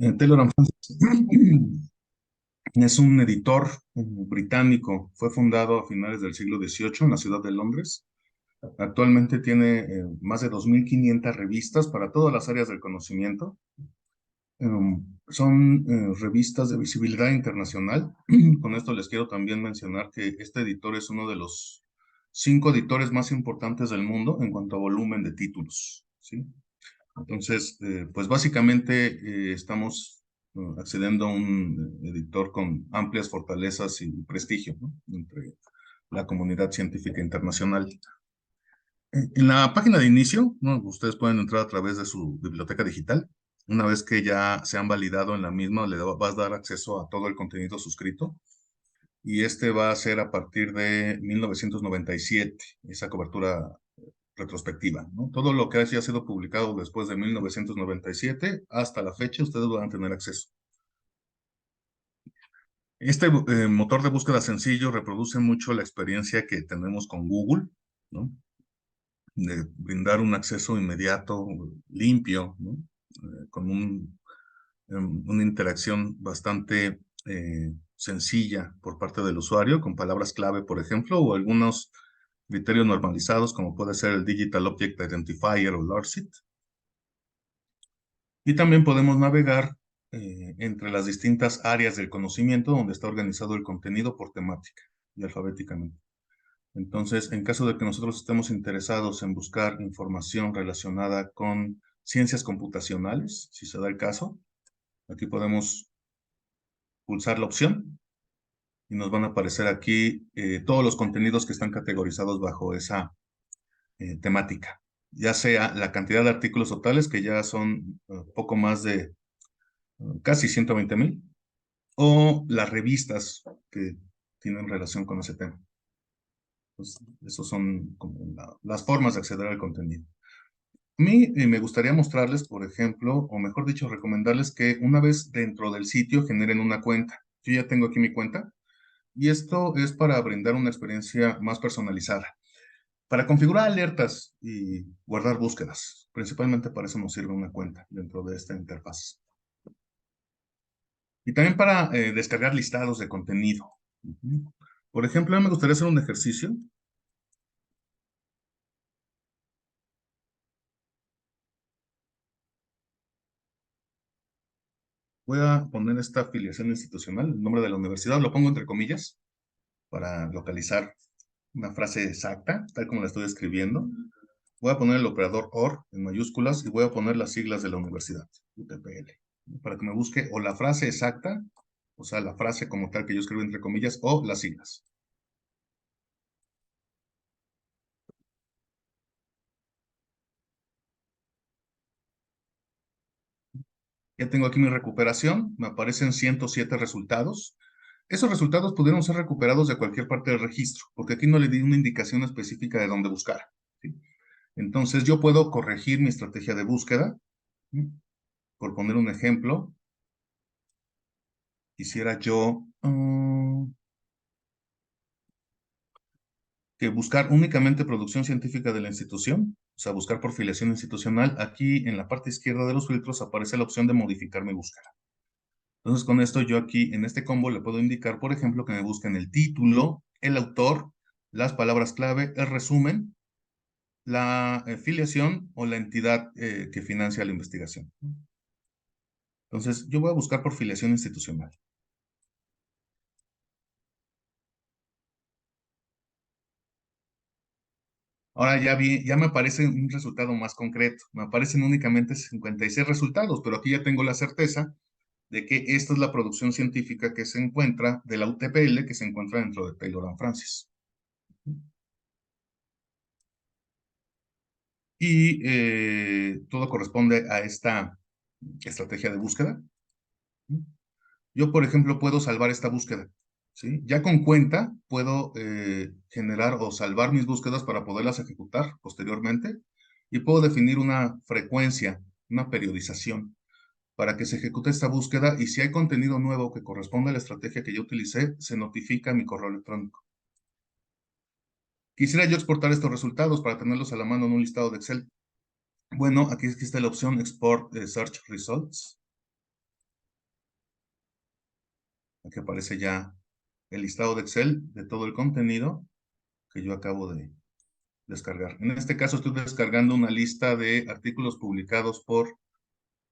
Taylor and Francis es un editor británico. Fue fundado a finales del siglo XVIII en la ciudad de Londres. Actualmente tiene más de 2.500 revistas para todas las áreas del conocimiento. Son revistas de visibilidad internacional. Con esto les quiero también mencionar que este editor es uno de los 5 editores más importantes del mundo en cuanto a volumen de títulos, ¿sí? Entonces, pues básicamente estamos accediendo a un editor con amplias fortalezas y prestigio, ¿no? Entre la comunidad científica internacional. En la página de inicio, ¿no? Ustedes pueden entrar a través de su biblioteca digital. Una vez que ya se han validado en la misma, vas a dar acceso a todo el contenido suscrito. Y este va a ser a partir de 1997, esa cobertura retrospectiva, ¿no? Todo lo que haya sido publicado después de 1997 hasta la fecha, ustedes van a tener acceso. Este motor de búsqueda sencillo reproduce mucho la experiencia que tenemos con Google, ¿no? De brindar un acceso inmediato, limpio, ¿no? Con una interacción bastante sencilla por parte del usuario, con palabras clave, por ejemplo, o algunos criterios normalizados, como puede ser el Digital Object Identifier o LORCIT. Y también podemos navegar entre las distintas áreas del conocimiento donde está organizado el contenido por temática y alfabéticamente. Entonces, en caso de que nosotros estemos interesados en buscar información relacionada con ciencias computacionales, si se da el caso, aquí podemos pulsar la opción y nos van a aparecer aquí todos los contenidos que están categorizados bajo esa temática, ya sea la cantidad de artículos totales, que ya son poco más de casi 120,000, o las revistas que tienen relación con ese tema. Pues, esos son como las formas de acceder al contenido. A mí me gustaría mostrarles, por ejemplo, o mejor dicho, recomendarles que una vez dentro del sitio generen una cuenta. Yo ya tengo aquí mi cuenta y esto es para brindar una experiencia más personalizada. Para configurar alertas y guardar búsquedas. Principalmente para eso nos sirve una cuenta dentro de esta interfaz. Y también para descargar listados de contenido. Por ejemplo, a mí me gustaría hacer un ejercicio. Voy a poner esta afiliación institucional, el nombre de la universidad, lo pongo entre comillas para localizar una frase exacta, tal como la estoy escribiendo. Voy a poner el operador OR en mayúsculas y voy a poner las siglas de la universidad, UTPL, para que me busque o la frase exacta, o sea, la frase como tal que yo escribo entre comillas, o las siglas. Ya tengo aquí mi recuperación, me aparecen 107 resultados. Esos resultados pudieron ser recuperados de cualquier parte del registro, porque aquí no le di una indicación específica de dónde buscar, ¿sí? Entonces yo puedo corregir mi estrategia de búsqueda. Por poner un ejemplo, quisiera yo que buscar únicamente producción científica de la institución, o sea, buscar por filiación institucional. Aquí en la parte izquierda de los filtros aparece la opción de modificar mi búsqueda. Entonces, con esto yo aquí en este combo le puedo indicar, por ejemplo, que me busquen el título, el autor, las palabras clave, el resumen, la filiación o la entidad que financia la investigación. Entonces, yo voy a buscar por filiación institucional. Ahora ya vi, ya me aparece un resultado más concreto. Me aparecen únicamente 56 resultados, pero aquí ya tengo la certeza de que esta es la producción científica que se encuentra de la UTPL, que se encuentra dentro de Taylor and Francis. Y todo corresponde a esta estrategia de búsqueda. Yo, por ejemplo, puedo salvar esta búsqueda, ¿sí? Ya con cuenta puedo generar o salvar mis búsquedas para poderlas ejecutar posteriormente y puedo definir una frecuencia, una periodización para que se ejecute esta búsqueda y si hay contenido nuevo que corresponde a la estrategia que yo utilicé, se notifica a mi correo electrónico. Quisiera yo exportar estos resultados para tenerlos a la mano en un listado de Excel. Bueno, aquí está la opción Export Search Results. Aquí aparece ya el listado de Excel de todo el contenido que yo acabo de descargar. En este caso estoy descargando una lista de artículos publicados por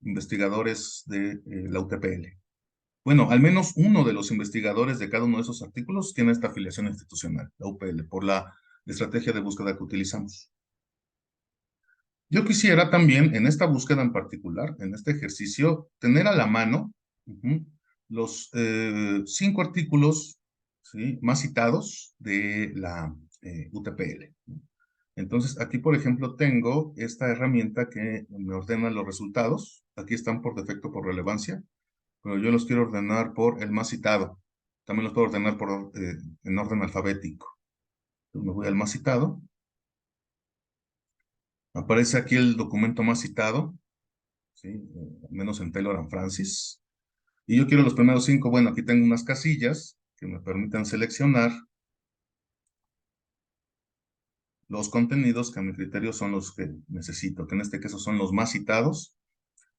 investigadores de la UTPL. Bueno, al menos uno de los investigadores de cada uno de esos artículos tiene esta afiliación institucional, la UPL, por la estrategia de búsqueda que utilizamos. Yo quisiera también, en esta búsqueda en particular, en este ejercicio, tener a la mano los 5 artículos, ¿sí?, más citados de la UTPL. Entonces, aquí, por ejemplo, tengo esta herramienta que me ordena los resultados. Aquí están por defecto por relevancia, pero yo los quiero ordenar por el más citado. También los puedo ordenar en orden alfabético. Entonces me voy al más citado. Aparece aquí el documento más citado, ¿sí? Al menos en Taylor and Francis. Y yo quiero los primeros 5. Bueno, aquí tengo unas casillas que me permiten seleccionar los contenidos que a mi criterio son los que necesito, que en este caso son los más citados,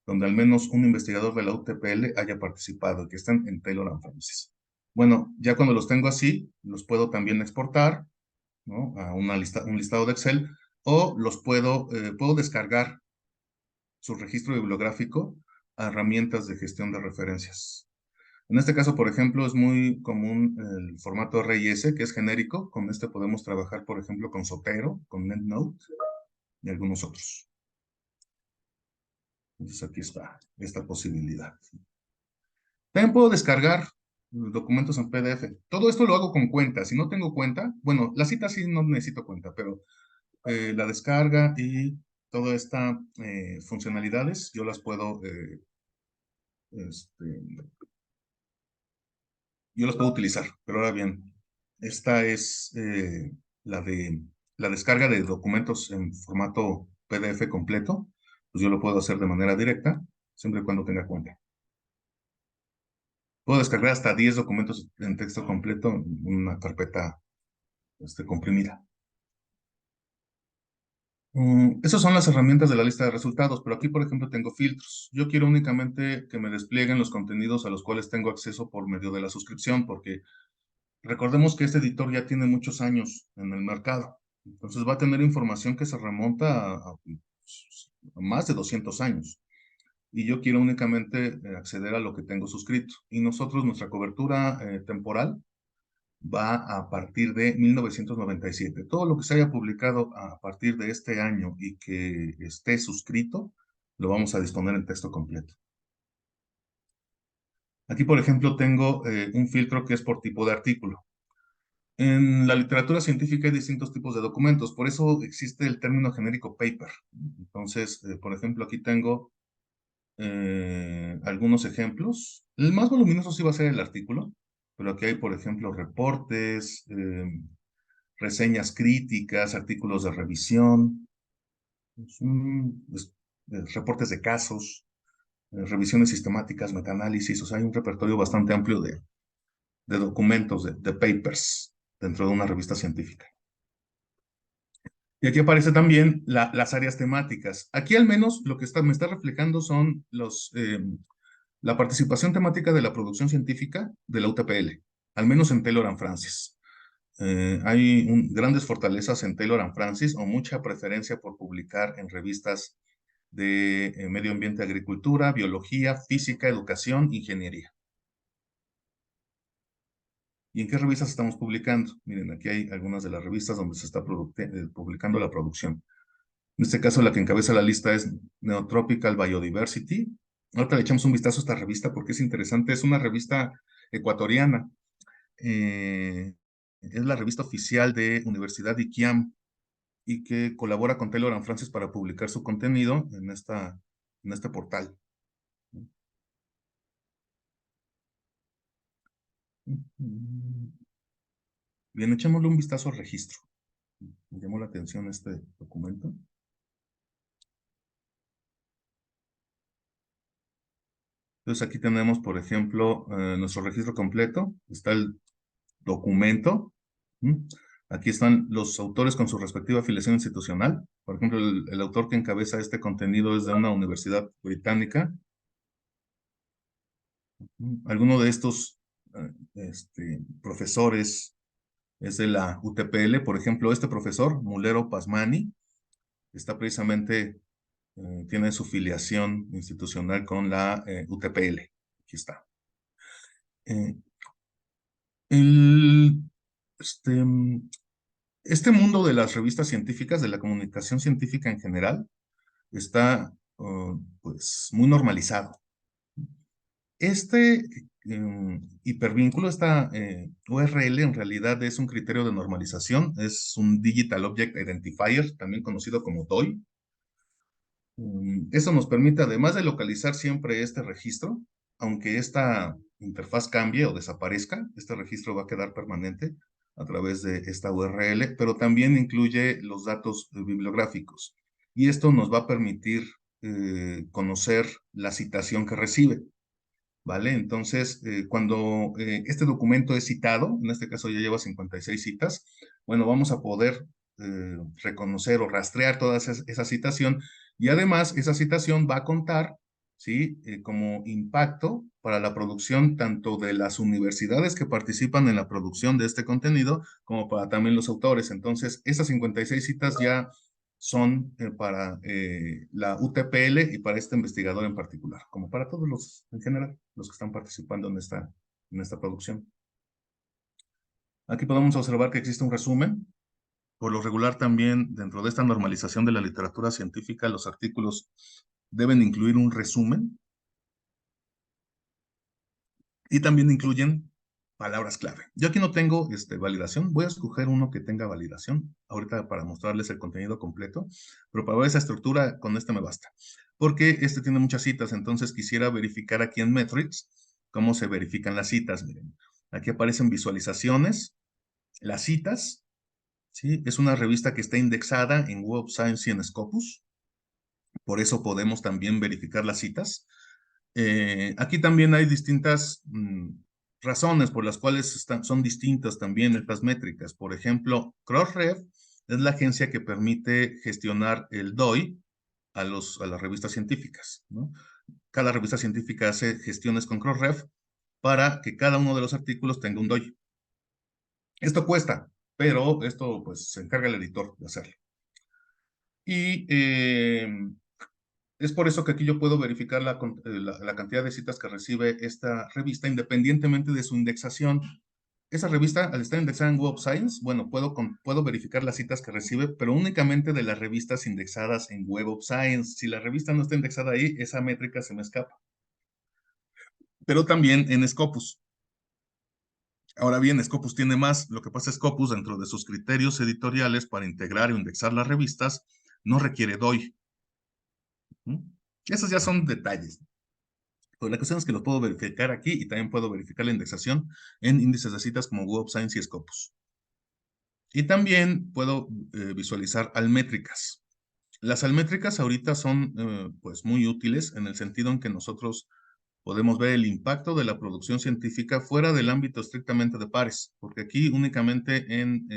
donde al menos un investigador de la UTPL haya participado, que están en Taylor and Francis. Bueno, ya cuando los tengo así, los puedo también exportar, ¿no?, a un listado de Excel, o los puedo descargar su registro bibliográfico a herramientas de gestión de referencias. En este caso, por ejemplo, es muy común el formato RIS, que es genérico. Con este podemos trabajar, por ejemplo, con Zotero, con NetNote y algunos otros. Entonces aquí está esta posibilidad. También puedo descargar documentos en PDF. Todo esto lo hago con cuenta. Si no tengo cuenta, bueno, la cita sí no necesito cuenta, pero la descarga y todas estas funcionalidades yo las puedo, este, yo las puedo utilizar. Pero ahora bien, esta es la descarga de documentos en formato PDF completo. Pues yo lo puedo hacer de manera directa, siempre y cuando tenga cuenta. Puedo descargar hasta 10 documentos en texto completo en una carpeta comprimida. Esas son las herramientas de la lista de resultados, pero aquí, por ejemplo, tengo filtros. Yo quiero únicamente que me desplieguen los contenidos a los cuales tengo acceso por medio de la suscripción, porque recordemos que este editor ya tiene muchos años en el mercado. Entonces va a tener información que se remonta a más de 200 años. Y yo quiero únicamente acceder a lo que tengo suscrito. Y nosotros, nuestra cobertura temporal va a partir de 1997. Todo lo que se haya publicado a partir de este año y que esté suscrito, lo vamos a disponer en texto completo. Aquí, por ejemplo, tengo un filtro que es por tipo de artículo. En la literatura científica hay distintos tipos de documentos, por eso existe el término genérico paper. Entonces, por ejemplo, aquí tengo algunos ejemplos. El más voluminoso sí va a ser el artículo, pero aquí hay, por ejemplo, reportes, reseñas críticas, artículos de revisión, reportes de casos, revisiones sistemáticas, metaanálisis. O sea, hay un repertorio bastante amplio de documentos, de papers, dentro de una revista científica. Y aquí aparece también las áreas temáticas. Aquí al menos lo que me está reflejando son la participación temática de la producción científica de la UTPL, al menos en Taylor and Francis. Hay grandes fortalezas en Taylor and Francis o mucha preferencia por publicar en revistas de medio ambiente, agricultura, biología, física, educación, ingeniería. ¿Y en qué revistas estamos publicando? Miren, aquí hay algunas de las revistas donde se está publicando la producción. En este caso, la que encabeza la lista es Neotropical Biodiversity. Ahorita le echamos un vistazo a esta revista porque es interesante. Es una revista ecuatoriana. Es la revista oficial de Universidad IQIAM y que colabora con Taylor and Francis para publicar su contenido en este portal. Bien, echémosle un vistazo al registro. Me llamó la atención este documento. Entonces aquí tenemos, por ejemplo, nuestro registro completo. Está el documento. Aquí están los autores con su respectiva afiliación institucional. Por ejemplo, el autor que encabeza este contenido es de una universidad británica. Alguno de estos profesores, es de la UTPL. Por ejemplo, este profesor, Mulero Pasmani, está precisamente, tiene su filiación institucional con la UTPL. Aquí está. Eh, el, este, este mundo de las revistas científicas, de la comunicación científica en general, está pues muy normalizado. Este hipervínculo, esta URL en realidad es un criterio de normalización, es un Digital Object Identifier, también conocido como DOI. Eso nos permite, además de localizar siempre este registro, aunque esta interfaz cambie o desaparezca, este registro va a quedar permanente a través de esta URL, pero también incluye los datos bibliográficos. Y esto nos va a permitir conocer la citación que recibe. ¿Vale? Entonces, cuando este documento es citado, en este caso ya lleva 56 citas, bueno, vamos a poder reconocer o rastrear toda esa citación y además esa citación va a contar, ¿sí? Como impacto para la producción tanto de las universidades que participan en la producción de este contenido como para también los autores. Entonces, esas 56 citas ya son para la UTPL y para este investigador en particular, como para todos los en general, los que están participando en esta producción. Aquí podemos observar que existe un resumen. Por lo regular también, dentro de esta normalización de la literatura científica, los artículos deben incluir un resumen y también incluyen palabras clave. Yo aquí no tengo validación, voy a escoger uno que tenga validación ahorita para mostrarles el contenido completo, pero para ver esa estructura con este me basta, porque este tiene muchas citas, entonces quisiera verificar aquí en Metrics cómo se verifican las citas. Miren, aquí aparecen visualizaciones, las citas, ¿sí? Es una revista que está indexada en Web of Science y en Scopus, por eso podemos también verificar las citas. Aquí también hay distintas razones por las cuales son distintas también estas métricas. Por ejemplo, Crossref es la agencia que permite gestionar el DOI a las revistas científicas, ¿no? Cada revista científica hace gestiones con Crossref para que cada uno de los artículos tenga un DOI. Esto cuesta, pero esto pues se encarga el editor de hacerlo. Y es por eso que aquí yo puedo verificar la cantidad de citas que recibe esta revista independientemente de su indexación. Esa revista, al estar indexada en Web of Science, bueno, puedo verificar las citas que recibe, pero únicamente de las revistas indexadas en Web of Science. Si la revista no está indexada ahí, esa métrica se me escapa. Pero también en Scopus. Ahora bien, Scopus tiene más. Lo que pasa es que Scopus, dentro de sus criterios editoriales para integrar o indexar las revistas, no requiere DOI. Esos ya son detalles. Pues la cuestión es que los puedo verificar aquí y también puedo verificar la indexación en índices de citas como Web of Science y Scopus. Y también puedo visualizar almétricas. Las almétricas ahorita son pues muy útiles en el sentido en que nosotros podemos ver el impacto de la producción científica fuera del ámbito estrictamente de pares, porque aquí únicamente en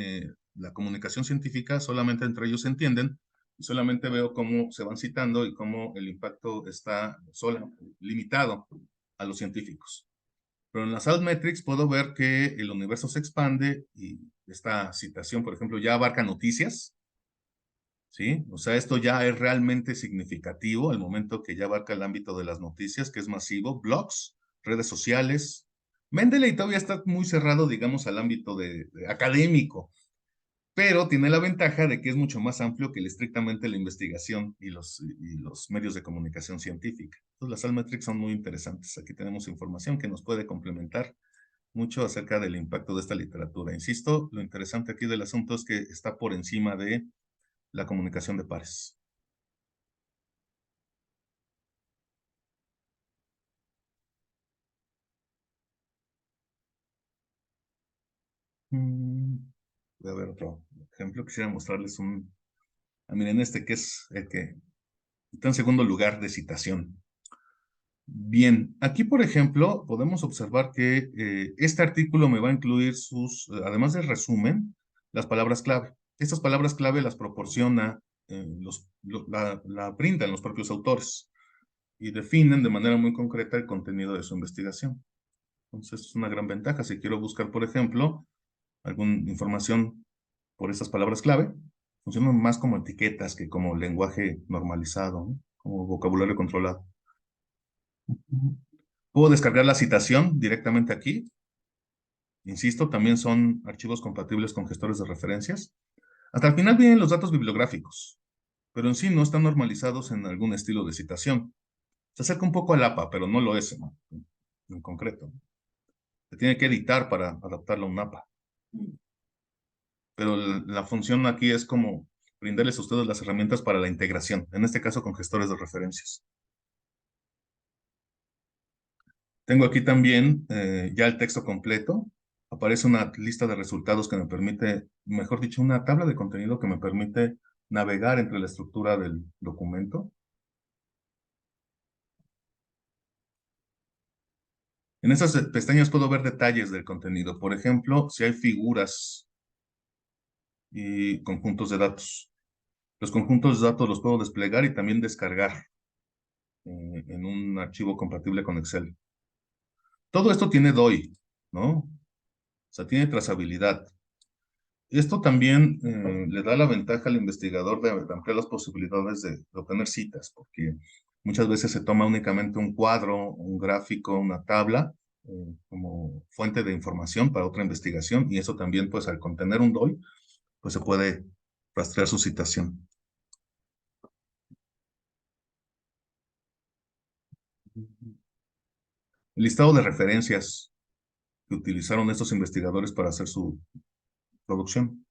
la comunicación científica solamente entre ellos se entienden y solamente veo cómo se van citando y cómo el impacto está limitado a los científicos. Pero en las Altmetrics puedo ver que el universo se expande y esta citación, por ejemplo, ya abarca noticias, ¿sí? O sea, esto ya es realmente significativo al momento que ya abarca el ámbito de las noticias, que es masivo, blogs, redes sociales. Mendeley todavía está muy cerrado, digamos, al ámbito de académico, pero tiene la ventaja de que es mucho más amplio que estrictamente la investigación y los medios de comunicación científica. Entonces, las Altmetrics son muy interesantes. Aquí tenemos información que nos puede complementar mucho acerca del impacto de esta literatura. Insisto, lo interesante aquí del asunto es que está por encima de la comunicación de pares. Voy a ver otro ejemplo. Quisiera mostrarles miren este que es el que está en segundo lugar de citación. Bien, aquí por ejemplo podemos observar que este artículo me va a incluir además del resumen, las palabras clave. Estas palabras clave las proporciona, la brindan los propios autores y definen de manera muy concreta el contenido de su investigación. Entonces, es una gran ventaja. Si quiero buscar, por ejemplo, alguna información por estas palabras clave, funcionan más como etiquetas que como lenguaje normalizado, ¿no? Como vocabulario controlado. Ujú. Puedo descargar la citación directamente aquí. Insisto, también son archivos compatibles con gestores de referencias. Hasta el final vienen los datos bibliográficos, pero en sí no están normalizados en algún estilo de citación. Se acerca un poco al APA, pero no lo es en concreto. Se tiene que editar para adaptarlo a un APA. Pero la función aquí es como brindarles a ustedes las herramientas para la integración, en este caso con gestores de referencias. Tengo aquí también ya el texto completo. Aparece una lista de resultados que me permite, mejor dicho, una tabla de contenido que me permite navegar entre la estructura del documento. En esas pestañas puedo ver detalles del contenido. Por ejemplo, si hay figuras y conjuntos de datos. Los conjuntos de datos los puedo desplegar y también descargar en un archivo compatible con Excel. Todo esto tiene DOI, ¿no? O sea, tiene trazabilidad. Esto también le da la ventaja al investigador de ampliar las posibilidades de obtener citas, porque muchas veces se toma únicamente un cuadro, un gráfico, una tabla como fuente de información para otra investigación, y eso también, pues al contener un DOI, pues se puede rastrear su citación. El listado de referencias que utilizaron estos investigadores para hacer su producción.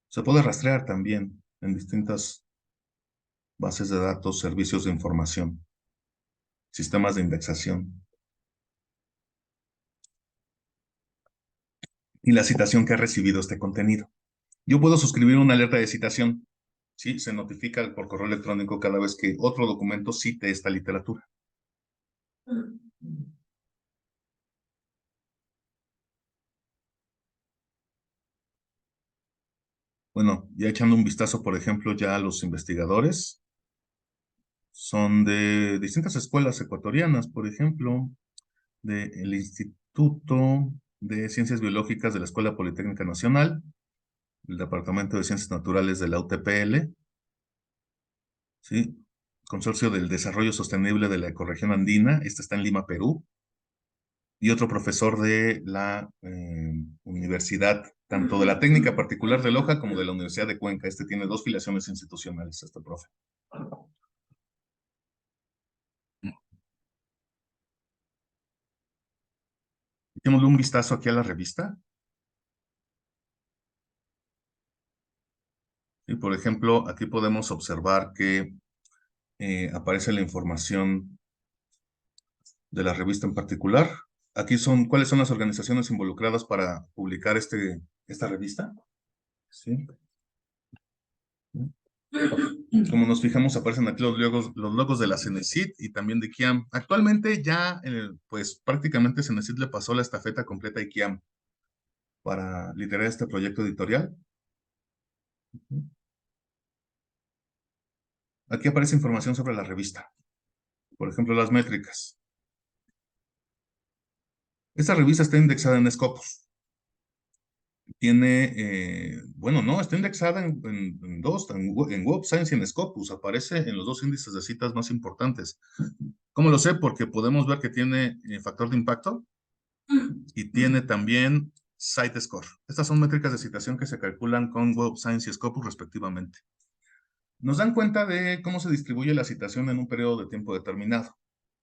Se puede rastrear también en distintas bases de datos, servicios de información, sistemas de indexación. Y la citación que ha recibido este contenido. Yo puedo suscribir una alerta de citación. Sí, se notifica por correo electrónico cada vez que otro documento cite esta literatura. Bueno, ya echando un vistazo, por ejemplo, ya a los investigadores, son de distintas escuelas ecuatorianas, por ejemplo, del Instituto de Ciencias Biológicas de la Escuela Politécnica Nacional, el Departamento de Ciencias Naturales de la UTPL, ¿sí? Consorcio del Desarrollo Sostenible de la Ecorregión Andina, este está en Lima, Perú, y otro profesor de la universidad, tanto de la técnica particular de Loja como de la Universidad de Cuenca. Este tiene dos filiaciones institucionales, este profe. Echémosle un vistazo aquí a la revista. Y por ejemplo, aquí podemos observar que aparece la información de la revista en particular. Aquí son, ¿cuáles son las organizaciones involucradas para publicar esta revista? Sí. Como nos fijamos, aparecen aquí los logos de la Cenecit y también de Kiam. Actualmente ya, pues prácticamente Cenecit le pasó la estafeta completa a Kiam para liderar este proyecto editorial. Aquí aparece información sobre la revista. Por ejemplo, las métricas. Esta revista está indexada en Scopus. Tiene, bueno, no, está indexada en dos, en Web Science y en Scopus. Aparece en los dos índices de citas más importantes. ¿Cómo lo sé? Porque podemos ver que tiene factor de impacto y tiene también Site Score. Estas son métricas de citación que se calculan con Web Science y Scopus respectivamente. Nos dan cuenta de cómo se distribuye la citación en un periodo de tiempo determinado.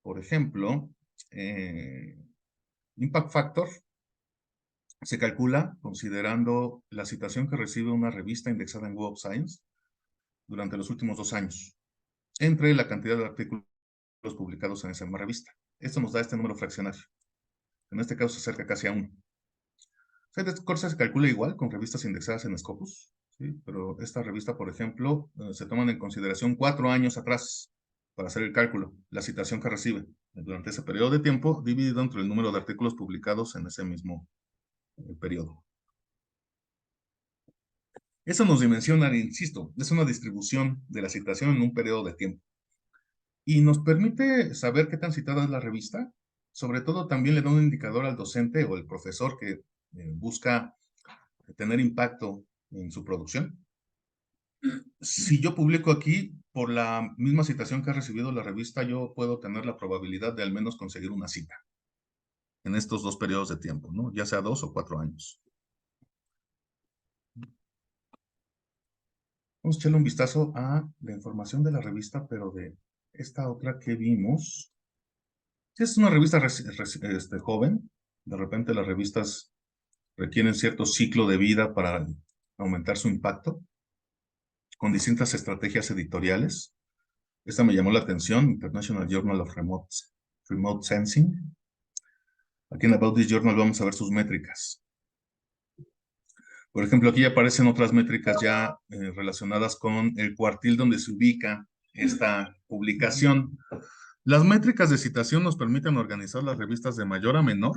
Por ejemplo, Impact Factor se calcula considerando la citación que recibe una revista indexada en Web of Science durante los últimos 2 años, entre la cantidad de artículos publicados en esa misma revista. Esto nos da este número fraccionario. En este caso se acerca casi a 1. Corsa se calcula igual con revistas indexadas en Scopus, ¿sí? Pero esta revista, por ejemplo, se toman en consideración 4 años atrás para hacer el cálculo, la citación que recibe durante ese periodo de tiempo dividido entre el número de artículos publicados en ese mismo periodo. Eso nos dimensiona, insisto, es una distribución de la citación en un periodo de tiempo. Y nos permite saber qué tan citada es la revista sobre todo también le da un indicador al docente o el profesor que busca tener impacto en su producción. Si yo publico aquí, por la misma citación que ha recibido la revista, yo puedo tener la probabilidad de al menos conseguir una cita en estos 2 periodos de tiempo, ¿no? Ya sea 2 o 4 años. Vamos a echarle un vistazo a la información de la revista, pero de esta otra que vimos. Es una revista joven. De repente las revistas requieren cierto ciclo de vida para aumentar su impacto, con distintas estrategias editoriales. Esta me llamó la atención, International Journal of Remote Sensing. Aquí en About This Journal vamos a ver sus métricas. Por ejemplo, aquí aparecen otras métricas ya relacionadas con el cuartil donde se ubica esta publicación. Las métricas de citación nos permiten organizar las revistas de mayor a menor,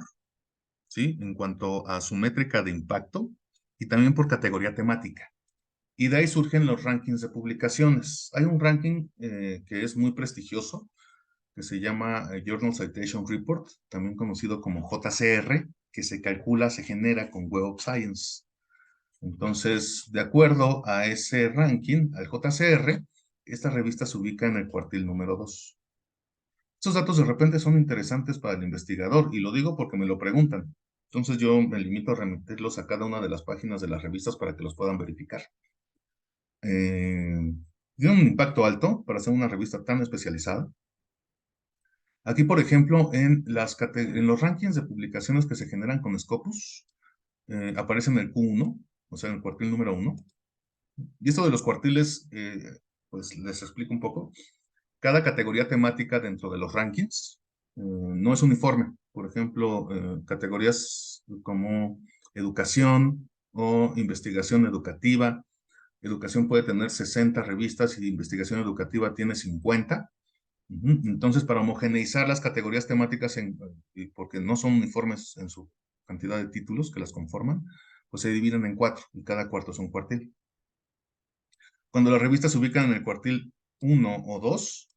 ¿sí? En cuanto a su métrica de impacto y también por categoría temática. Y de ahí surgen los rankings de publicaciones. Hay un ranking que es muy prestigioso, que se llama Journal Citation Report, también conocido como JCR, que se calcula, se genera con Web of Science. Entonces, de acuerdo a ese ranking, al JCR, esta revista se ubica en el cuartil número 2. Estos datos de repente son interesantes para el investigador, y lo digo porque me lo preguntan. Entonces yo me limito a remitirlos a cada una de las páginas de las revistas para que los puedan verificar. Tiene un impacto alto para ser una revista tan especializada. Aquí, por ejemplo, en los rankings de publicaciones que se generan con Scopus, aparece en el Q1, o sea, en el cuartil número 1. Y esto de los cuartiles, pues les explico un poco. Cada categoría temática dentro de los rankings no es uniforme. Por ejemplo, categorías como educación o investigación educativa. Educación puede tener 60 revistas y investigación educativa tiene 50. Entonces, para homogeneizar las categorías temáticas, porque no son uniformes en su cantidad de títulos que las conforman, pues se dividen en 4 y cada cuarto es un cuartil. Cuando las revistas se ubican en el cuartil 1 o 2,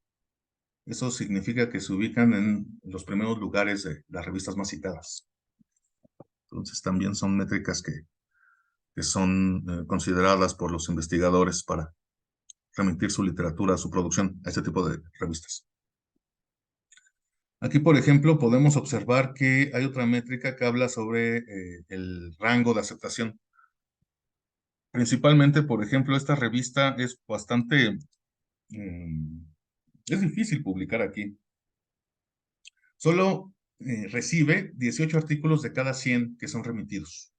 eso significa que se ubican en los primeros lugares de las revistas más citadas. Entonces también son métricas que son consideradas por los investigadores para remitir su literatura, su producción a este tipo de revistas. Aquí, por ejemplo, podemos observar que hay otra métrica que habla sobre el rango de aceptación. Principalmente, por ejemplo, esta revista es bastante... es difícil publicar aquí. Solo recibe 18 artículos de cada 100 que son remitidos.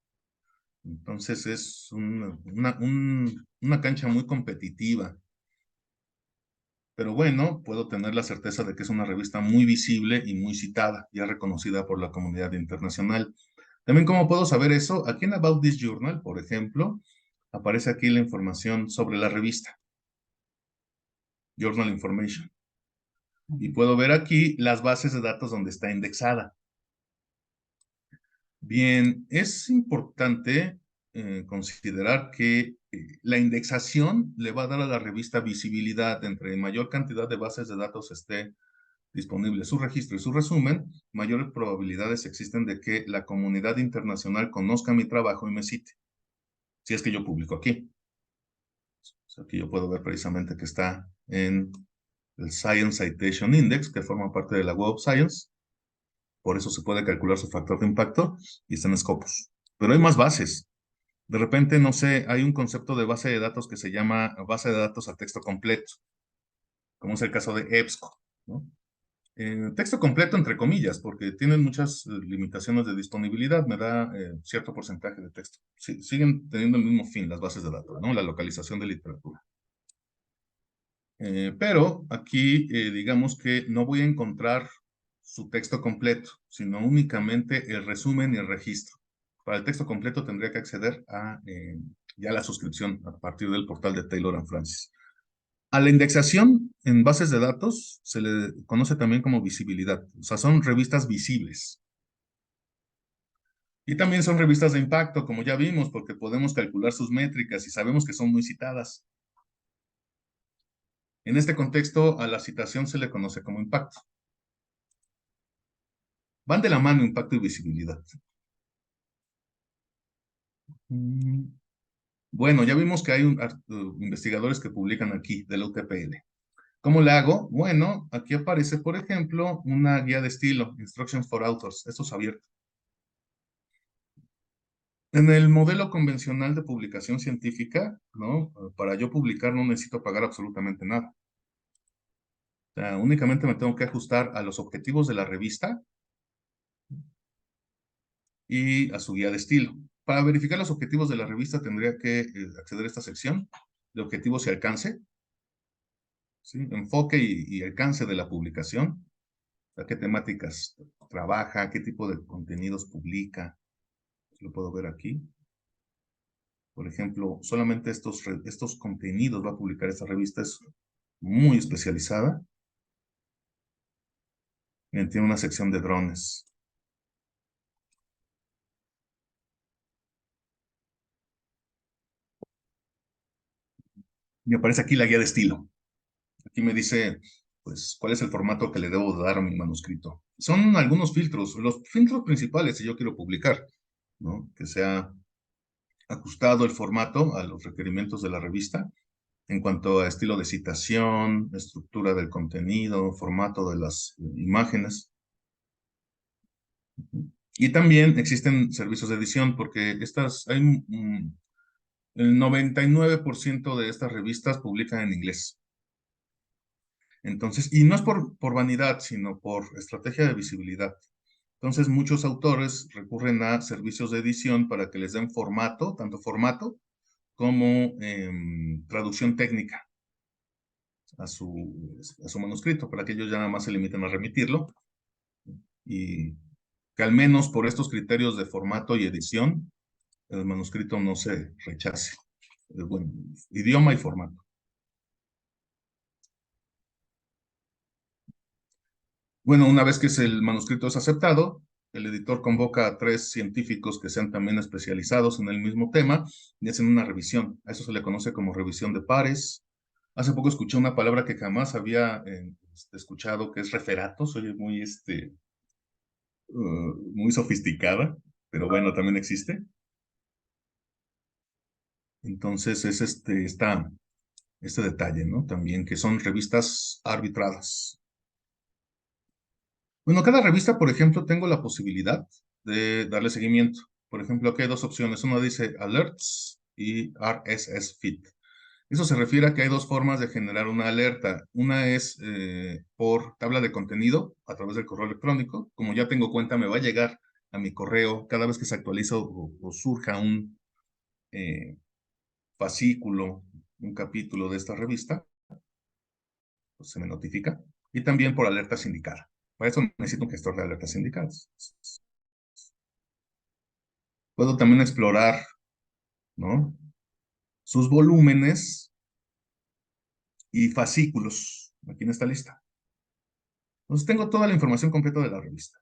Entonces es una cancha muy competitiva. Pero bueno, puedo tener la certeza de que es una revista muy visible y muy citada, ya reconocida por la comunidad internacional. También, ¿cómo puedo saber eso? Aquí en About This Journal, por ejemplo, aparece aquí la información sobre la revista. Journal Information. Y puedo ver aquí las bases de datos donde está indexada. Bien, es importante considerar que la indexación le va a dar a la revista visibilidad. Entre mayor cantidad de bases de datos esté disponible su registro y su resumen, mayores probabilidades existen de que la comunidad internacional conozca mi trabajo y me cite. Si es que yo publico aquí. Aquí yo puedo ver precisamente que está en el Science Citation Index, que forma parte de la Web of Science. Por eso se puede calcular su factor de impacto y está en Scopus. Pero hay más bases. De repente, no sé, hay un concepto de base de datos que se llama base de datos a texto completo, como es el caso de EBSCO, ¿no? Texto completo entre comillas, porque tienen muchas limitaciones de disponibilidad, me da cierto porcentaje de texto. Siguen teniendo el mismo fin las bases de datos, ¿no? La localización de literatura. Pero aquí, digamos que no voy a encontrar su texto completo, sino únicamente el resumen y el registro. Para el texto completo tendría que acceder a ya la suscripción a partir del portal de Taylor & Francis. A la indexación en bases de datos se le conoce también como visibilidad. O sea, son revistas visibles. Y también son revistas de impacto, como ya vimos, porque podemos calcular sus métricas y sabemos que son muy citadas. En este contexto, a la citación se le conoce como impacto. Van de la mano impacto y visibilidad. Bueno, ya vimos que hay investigadores que publican aquí de la UTPL. ¿Cómo le hago? Bueno, aquí aparece, por ejemplo, una guía de estilo, Instructions for Authors. Esto es abierto. En el modelo convencional de publicación científica, ¿no? Para yo publicar no necesito pagar absolutamente nada. O sea, únicamente me tengo que ajustar a los objetivos de la revista y a su guía de estilo. Para verificar los objetivos de la revista tendría que acceder a esta sección de objetivos y alcance, ¿sí? Enfoque y alcance de la publicación. O sea, qué temáticas trabaja, qué tipo de contenidos publica. Lo puedo ver aquí. Por ejemplo, solamente estos contenidos va a publicar esta revista. Es muy especializada. Tiene una sección de drones. Y aparece aquí la guía de estilo. Aquí me dice, pues, cuál es el formato que le debo dar a mi manuscrito. Son algunos filtros, los filtros principales si yo quiero publicar, ¿no? Que sea ajustado el formato a los requerimientos de la revista en cuanto a estilo de citación, estructura del contenido, formato de las imágenes. Y también existen servicios de edición porque el 99% de estas revistas publican en inglés. Entonces, y no es por vanidad, sino por estrategia de visibilidad. Entonces, muchos autores recurren a servicios de edición para que les den formato, tanto formato como traducción técnica a su manuscrito, para que ellos ya nada más se limiten a remitirlo y que al menos por estos criterios de formato y edición, el manuscrito no se rechace. Bueno, idioma y formato. Bueno, una vez que el manuscrito es aceptado, el editor convoca a 3 científicos que sean también especializados en el mismo tema y hacen una revisión. A eso se le conoce como revisión de pares. Hace poco escuché una palabra que jamás había escuchado, que es referato. Soy muy sofisticada, pero bueno, también existe. Entonces es este detalle, ¿no? También que son revistas arbitradas. Bueno, cada revista, por ejemplo, tengo la posibilidad de darle seguimiento. Por ejemplo, aquí hay 2 opciones. Una dice Alerts y RSS Feed. Eso se refiere a que hay 2 formas de generar una alerta. Una es por tabla de contenido a través del correo electrónico. Como ya tengo cuenta, me va a llegar a mi correo cada vez que se actualiza o surja un eh, fascículo, un capítulo de esta revista, pues se me notifica. Y también por alerta sindicada. Para eso necesito un gestor de alertas sindicadas. Puedo también explorar, ¿no? Sus volúmenes y fascículos aquí en esta lista. Entonces tengo toda la información completa de la revista.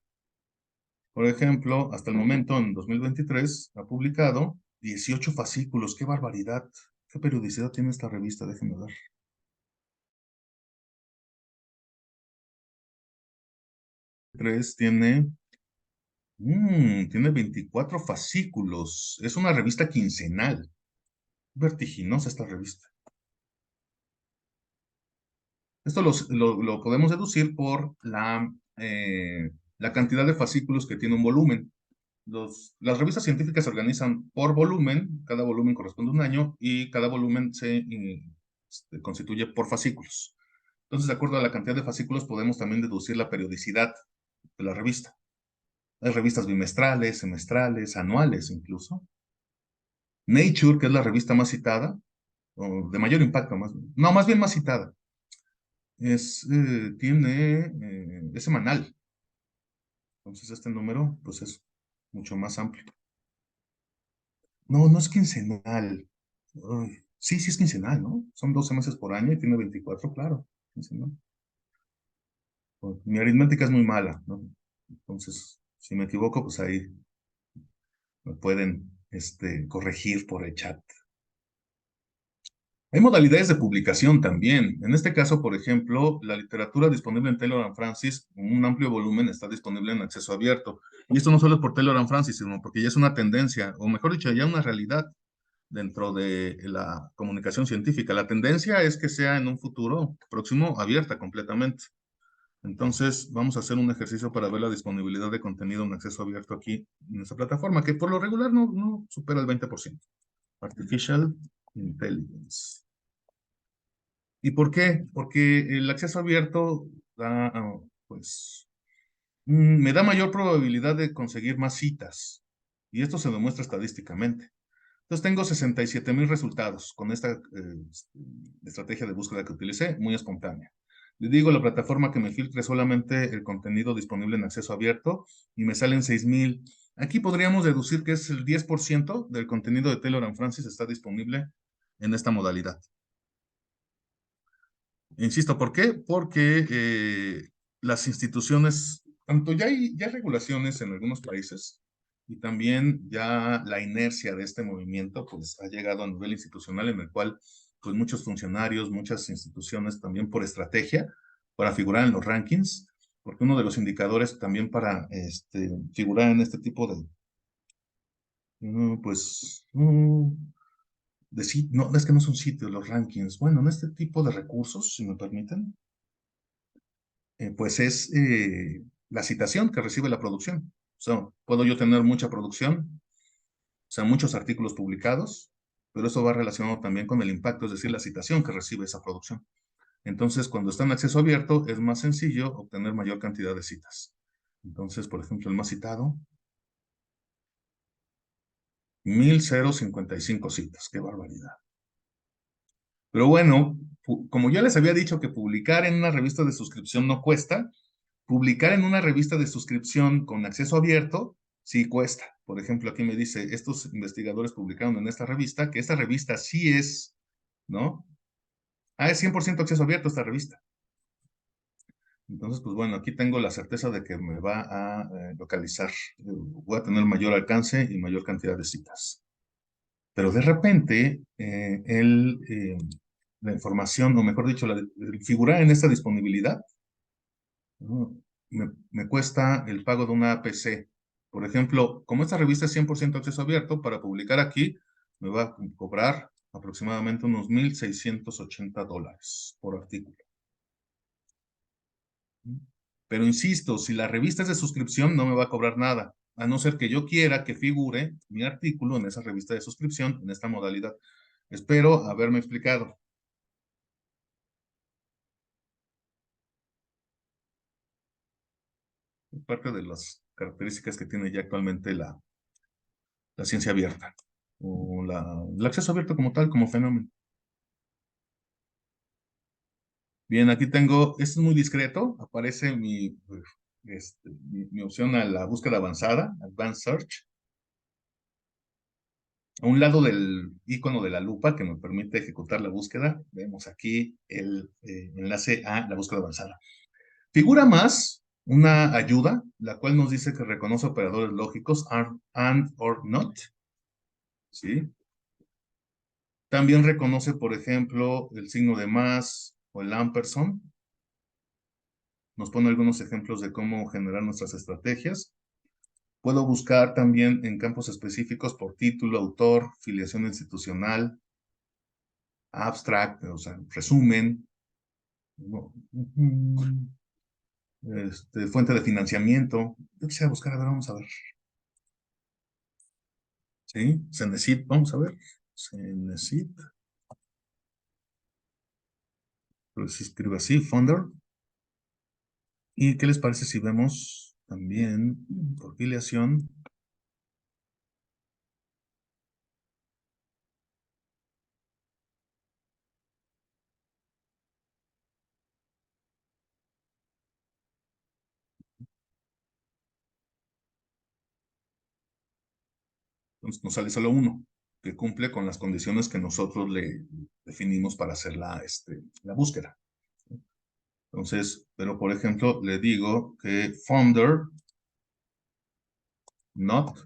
Por ejemplo, hasta el momento, en 2023, ha publicado 18 fascículos. ¡Qué barbaridad! ¿Qué periodicidad tiene esta revista? Déjenme ver. Tiene 24 fascículos. Es una revista quincenal. Vertiginosa esta revista. Esto lo podemos deducir por la cantidad de fascículos que tiene un volumen. Las revistas científicas se organizan por volumen, cada volumen corresponde a un año y cada volumen se constituye por fascículos. Entonces, de acuerdo a la cantidad de fascículos, podemos también deducir la periodicidad de la revista. Hay revistas bimestrales, semestrales, anuales incluso. Nature, que es la revista más citada, o de mayor impacto, no, más bien más citada, es semanal. Entonces, este número, pues es mucho más amplio. No, no es quincenal. Ay, sí, sí es quincenal, ¿no? Son 12 meses por año y tiene 24, claro. Quincenal. Mi aritmética es muy mala, ¿no? Entonces, si me equivoco, pues ahí me pueden corregir por el chat. Hay modalidades de publicación también. En este caso, por ejemplo, la literatura disponible en Taylor and Francis, un amplio volumen, está disponible en acceso abierto. Y esto no solo es por Taylor and Francis, sino porque ya es una tendencia, o mejor dicho, ya una realidad dentro de la comunicación científica. La tendencia es que sea en un futuro próximo abierta completamente. Entonces, vamos a hacer un ejercicio para ver la disponibilidad de contenido en acceso abierto aquí en esta plataforma, que por lo regular no supera el 20%. Artificial Intelligence. ¿Y por qué? Porque el acceso abierto da, pues, me da mayor probabilidad de conseguir más citas. Y esto se demuestra estadísticamente. Entonces tengo 67,000 resultados con esta estrategia de búsqueda que utilicé, muy espontánea. Le digo a la plataforma que me filtre solamente el contenido disponible en acceso abierto y me salen 6,000. Aquí podríamos deducir que es el 10% del contenido de Taylor and Francis está disponible en esta modalidad. Insisto, ¿por qué? Porque las instituciones, tanto ya hay regulaciones en algunos países y también ya la inercia de este movimiento pues ha llegado a nivel institucional en el cual pues muchos funcionarios, muchas instituciones también por estrategia para figurar en los rankings, porque uno de los indicadores también para figurar en este tipo de, pues, no, es que no son sitios los rankings, bueno, en este tipo de recursos, si me permiten, pues es la citación que recibe la producción. O sea, puedo yo tener mucha producción, o sea, muchos artículos publicados, pero eso va relacionado también con el impacto, es decir, la citación que recibe esa producción. Entonces, cuando está en acceso abierto, es más sencillo obtener mayor cantidad de citas. Entonces, por ejemplo, el más citado, 1,055 citas. ¡Qué barbaridad! Pero bueno, como ya les había dicho que publicar en una revista de suscripción no cuesta, publicar en una revista de suscripción con acceso abierto sí cuesta. Por ejemplo, aquí me dice, estos investigadores publicaron en esta revista, que esta revista sí es, ¿no? Ah, es 100% acceso abierto esta revista. Entonces, pues bueno, aquí tengo la certeza de que me va a localizar. Voy a tener mayor alcance y mayor cantidad de citas. Pero de repente, la información, o mejor dicho, el figurar en esta disponibilidad, ¿no? Me cuesta el pago de una APC. Por ejemplo, como esta revista es 100% acceso abierto, para publicar aquí me va a cobrar aproximadamente unos $1,680 por artículo. Pero insisto, si la revista es de suscripción, no me va a cobrar nada, a no ser que yo quiera que figure mi artículo en esa revista de suscripción, en esta modalidad. Espero haberme explicado. Parte de las características que tiene ya actualmente la ciencia abierta o el acceso abierto como tal, como fenómeno. Bien, aquí tengo, esto es muy discreto, aparece mi opción a la búsqueda avanzada, Advanced Search, a un lado del icono de la lupa que me permite ejecutar la búsqueda, vemos aquí el enlace a la búsqueda avanzada. Figura más una ayuda, la cual nos dice que reconoce operadores lógicos, and or not, ¿sí? También reconoce, por ejemplo, el signo de más o el ampersand. Nos pone algunos ejemplos de cómo generar nuestras estrategias. Puedo buscar también en campos específicos por título, autor, filiación institucional, abstract, o sea, resumen, ¿no? Fuente de financiamiento. Yo quisiera buscar, a ver, vamos a ver. ¿Sí? Cenecit, vamos a ver. Cenecit. Pues se escribe así, Founder. ¿Y qué les parece si vemos también por filiación? Entonces nos sale solo uno, que cumple con las condiciones que nosotros le definimos para hacer la búsqueda. Entonces, pero por ejemplo, le digo que founder not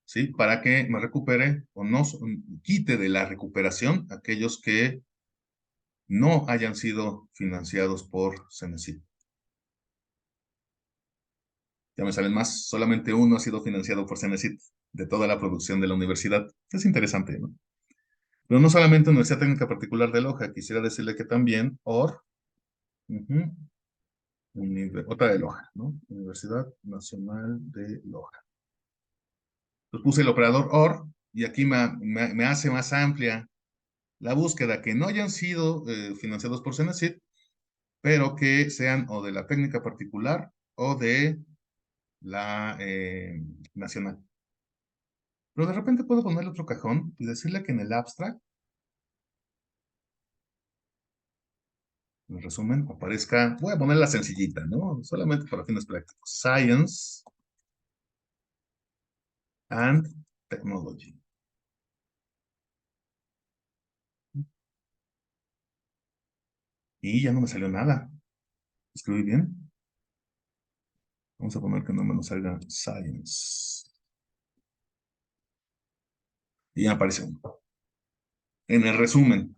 ¿sí? Para que me recupere o nos quite de la recuperación aquellos que no hayan sido financiados por Cenecit. Ya me salen más, solamente uno ha sido financiado por Cenecit de toda la producción de la universidad. Es interesante, ¿no? Pero no solamente Universidad Técnica Particular de Loja, quisiera decirle que también OR, ujú, otra de Loja, ¿no? Universidad Nacional de Loja. Entonces puse el operador OR y aquí me hace más amplia la búsqueda, que no hayan sido financiados por Cenecit, pero que sean o de la técnica particular o de la nacional. Pero de repente puedo ponerle otro cajón y decirle que en el abstract, en resumen, aparezca, voy a ponerla sencillita, ¿no? Solamente para fines prácticos. Science and Technology. Y ya no me salió nada. ¿Escribí bien? Vamos a poner que no me nos salga Science. Y ya aparece uno. En el resumen.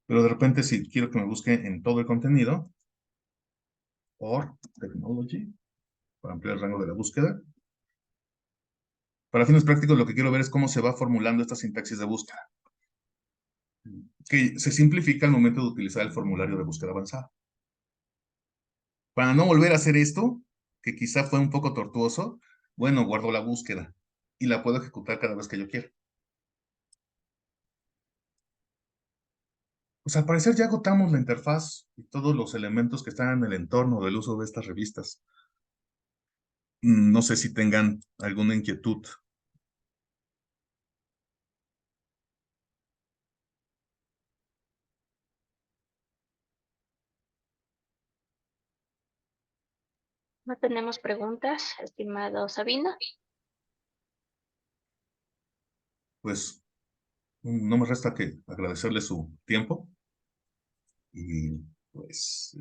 Pero de repente, si quiero que me busque en todo el contenido, or Technology, para ampliar el rango de la búsqueda. Para fines prácticos, lo que quiero ver es cómo se va formulando esta sintaxis de búsqueda, que se simplifica al momento de utilizar el formulario de búsqueda avanzada. Para no volver a hacer esto, que quizá fue un poco tortuoso, bueno, guardo la búsqueda y la puedo ejecutar cada vez que yo quiera. Pues al parecer ya agotamos la interfaz y todos los elementos que están en el entorno del uso de estas revistas. No sé si tengan alguna inquietud. No tenemos preguntas, estimado Sabino. Pues no me resta que agradecerle su tiempo y pues